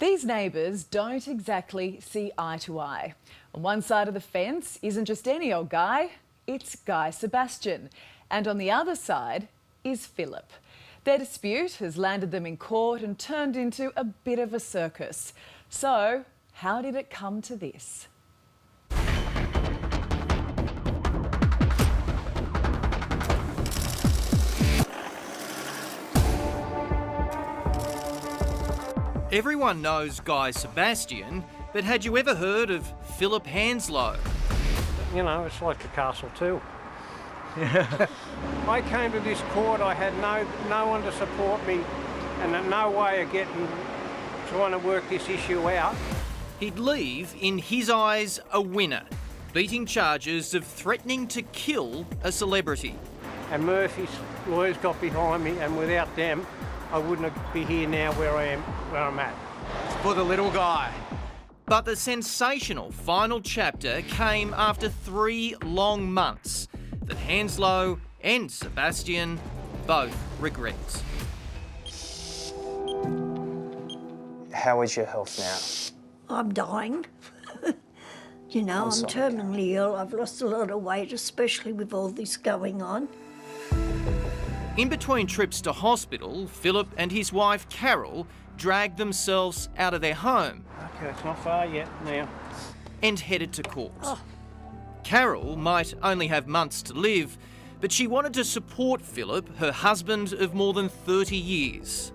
These neighbours don't exactly see eye to eye. On one side of the fence isn't just any old guy, it's Guy Sebastian. And on the other side is Philip. Their dispute has landed them in court and turned into a bit of a circus. So, how did it come to this? Everyone knows Guy Sebastian, but had you ever heard of Philip Hanslow? You know, it's like the castle too. I came to this court, I had no one to support me and no way of trying to work this issue out. He'd leave, in his eyes, a winner, beating charges of threatening to kill a celebrity. And Murphy's lawyers got behind me, and without them, I wouldn't be here now where I'm at. For the little guy. But the sensational final chapter came after 3 long months that Hanslow and Sebastian both regret. How is your health now? I'm dying. You know, I'm terminally ill. I've lost a lot of weight, especially with all this going on. In between trips to hospital, Philip and his wife Carol dragged themselves out of their home. Okay, it's not far yet now. And headed to court. Carol might only have months to live, but she wanted to support Philip, her husband of more than 30 years.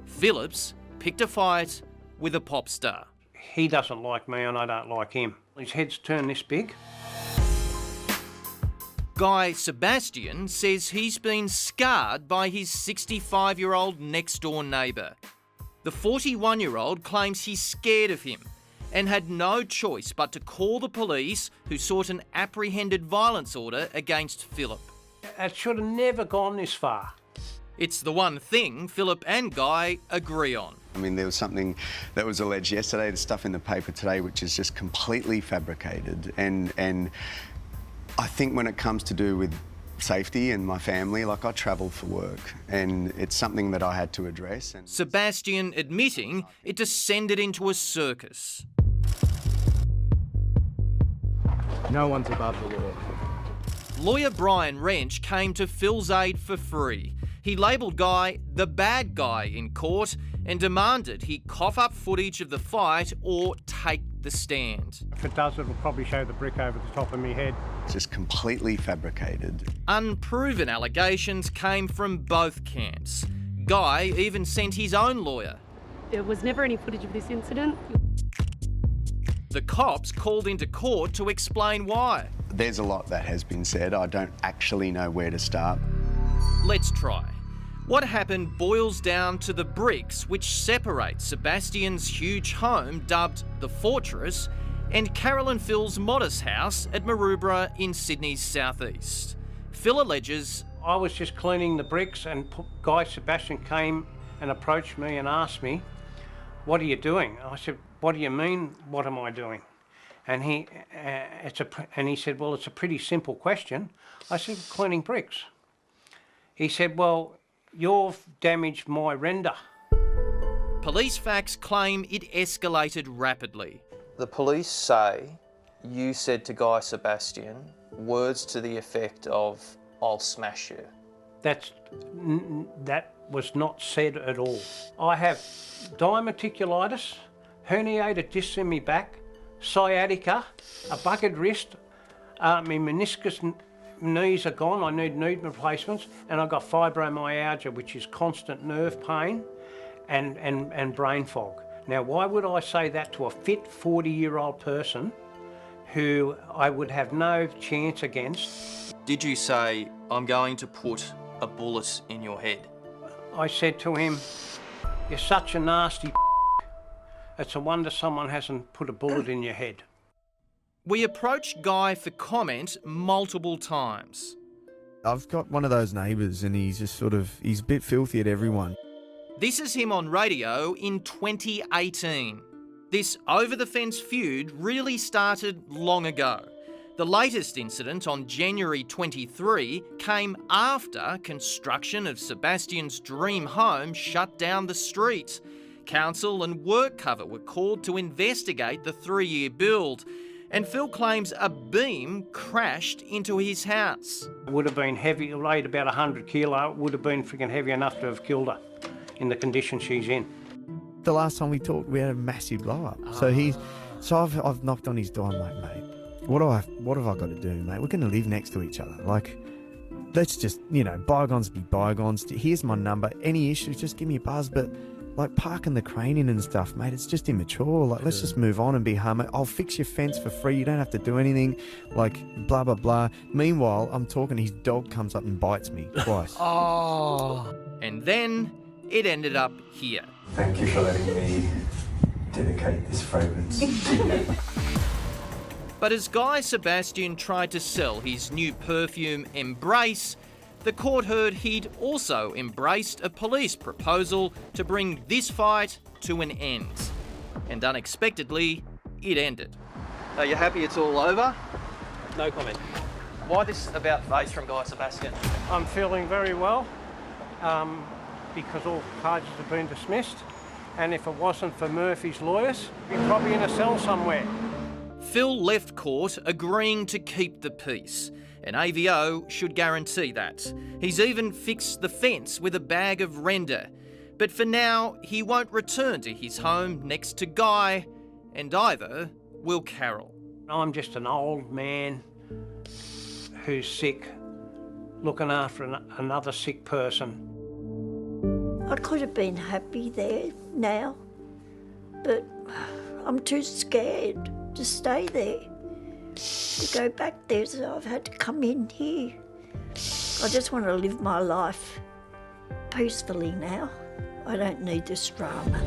Phillips picked a fight with a pop star. He doesn't like me and I don't like him. His head's turned this big. Guy Sebastian says he's been scarred by his 65-year-old next-door neighbour. The 41-year-old claims he's scared of him and had no choice but to call the police, who sought an apprehended violence order against Philip. It should have never gone this far. It's the one thing Philip and Guy agree on. I mean, there was something that was alleged yesterday, the stuff in the paper today, which is just completely fabricated. And I think when it comes to do with safety and my family, like, I travel for work and it's something that I had to address. And Sebastian admitting it descended into a circus. No one's above the law. Lawyer Brian Wrench came to Phil's aid for free. He labelled Guy the bad guy in court and demanded he cough up footage of the fight or take the stand. If it does, it'll probably show the brick over the top of my head. just completely fabricated. Unproven allegations came from both camps. Guy even sent his own lawyer. There was never any footage of this incident. The cops called into court to explain why. There's a lot that has been said. I don't actually know where to start. Let's try. What happened boils down to the bricks which separate Sebastian's huge home, dubbed the Fortress, and Carol and Phil's modest house at Maroubra in Sydney's southeast. Phil alleges... I was just cleaning the bricks and Guy Sebastian came and approached me and asked me, "What are you doing?" I said, "What do you mean, what am I doing?" And he said, "Well, it's a pretty simple question." I said, "Cleaning bricks." He said, "Well, you've damaged my render." Police facts claim it escalated rapidly. The police say you said to Guy Sebastian words to the effect of, "I'll smash you." That was not said at all. I have diverticulitis, herniated discs in my back, sciatica, a bucketed wrist, my meniscus knees are gone, I need knee replacements, and I've got fibromyalgia, which is constant nerve pain and brain fog. Now, why would I say that to a fit 40-year-old person who I would have no chance against? Did you say, "I'm going to put a bullet in your head"? I said to him, "You're such a nasty it's a wonder someone hasn't put a bullet in your head." We approached Guy for comment multiple times. I've got one of those neighbours and he's just he's a bit filthy at everyone. This is him on radio in 2018. This over-the-fence feud really started long ago. The latest incident on January 23 came after construction of Sebastian's dream home shut down the street. Council and work cover were called to investigate the 3-year build, and Phil claims a beam crashed into his house. It would have been heavy, it weighed about 100 kilo, it would have been freaking heavy enough to have killed her in the condition she's in. The last time we talked, we had a massive blow up. So I've knocked on his door. I'm like, mate, what have I got to do, mate? We're going to live next to each other. Like, let's just, bygones be bygones. Here's my number. Any issues, just give me a buzz. But like parking the crane in and stuff, mate, it's just immature. Like, let's just move on and be harmless. I'll fix your fence for free. You don't have to do anything. Like, blah, blah, blah. Meanwhile, I'm talking, his dog comes up and bites me twice. And then it ended up here. Thank you for letting me dedicate this fragrance to you. But as Guy Sebastian tried to sell his new perfume, Embrace, the court heard he'd also embraced a police proposal to bring this fight to an end. And unexpectedly, it ended. Are you happy it's all over? No comment. Why this about face from Guy Sebastian? I'm feeling very well because all charges have been dismissed, and if it wasn't for Murphy's lawyers, he'd probably in a cell somewhere. Phil left court agreeing to keep the peace, and AVO should guarantee that. He's even fixed the fence with a bag of render. But for now, he won't return to his home next to Guy, and either will Carol. I'm just an old man who's sick, looking after another sick person. I could have been happy there now, but I'm too scared to stay there, to go back there, so I've had to come in here. I just want to live my life peacefully now. I don't need this drama.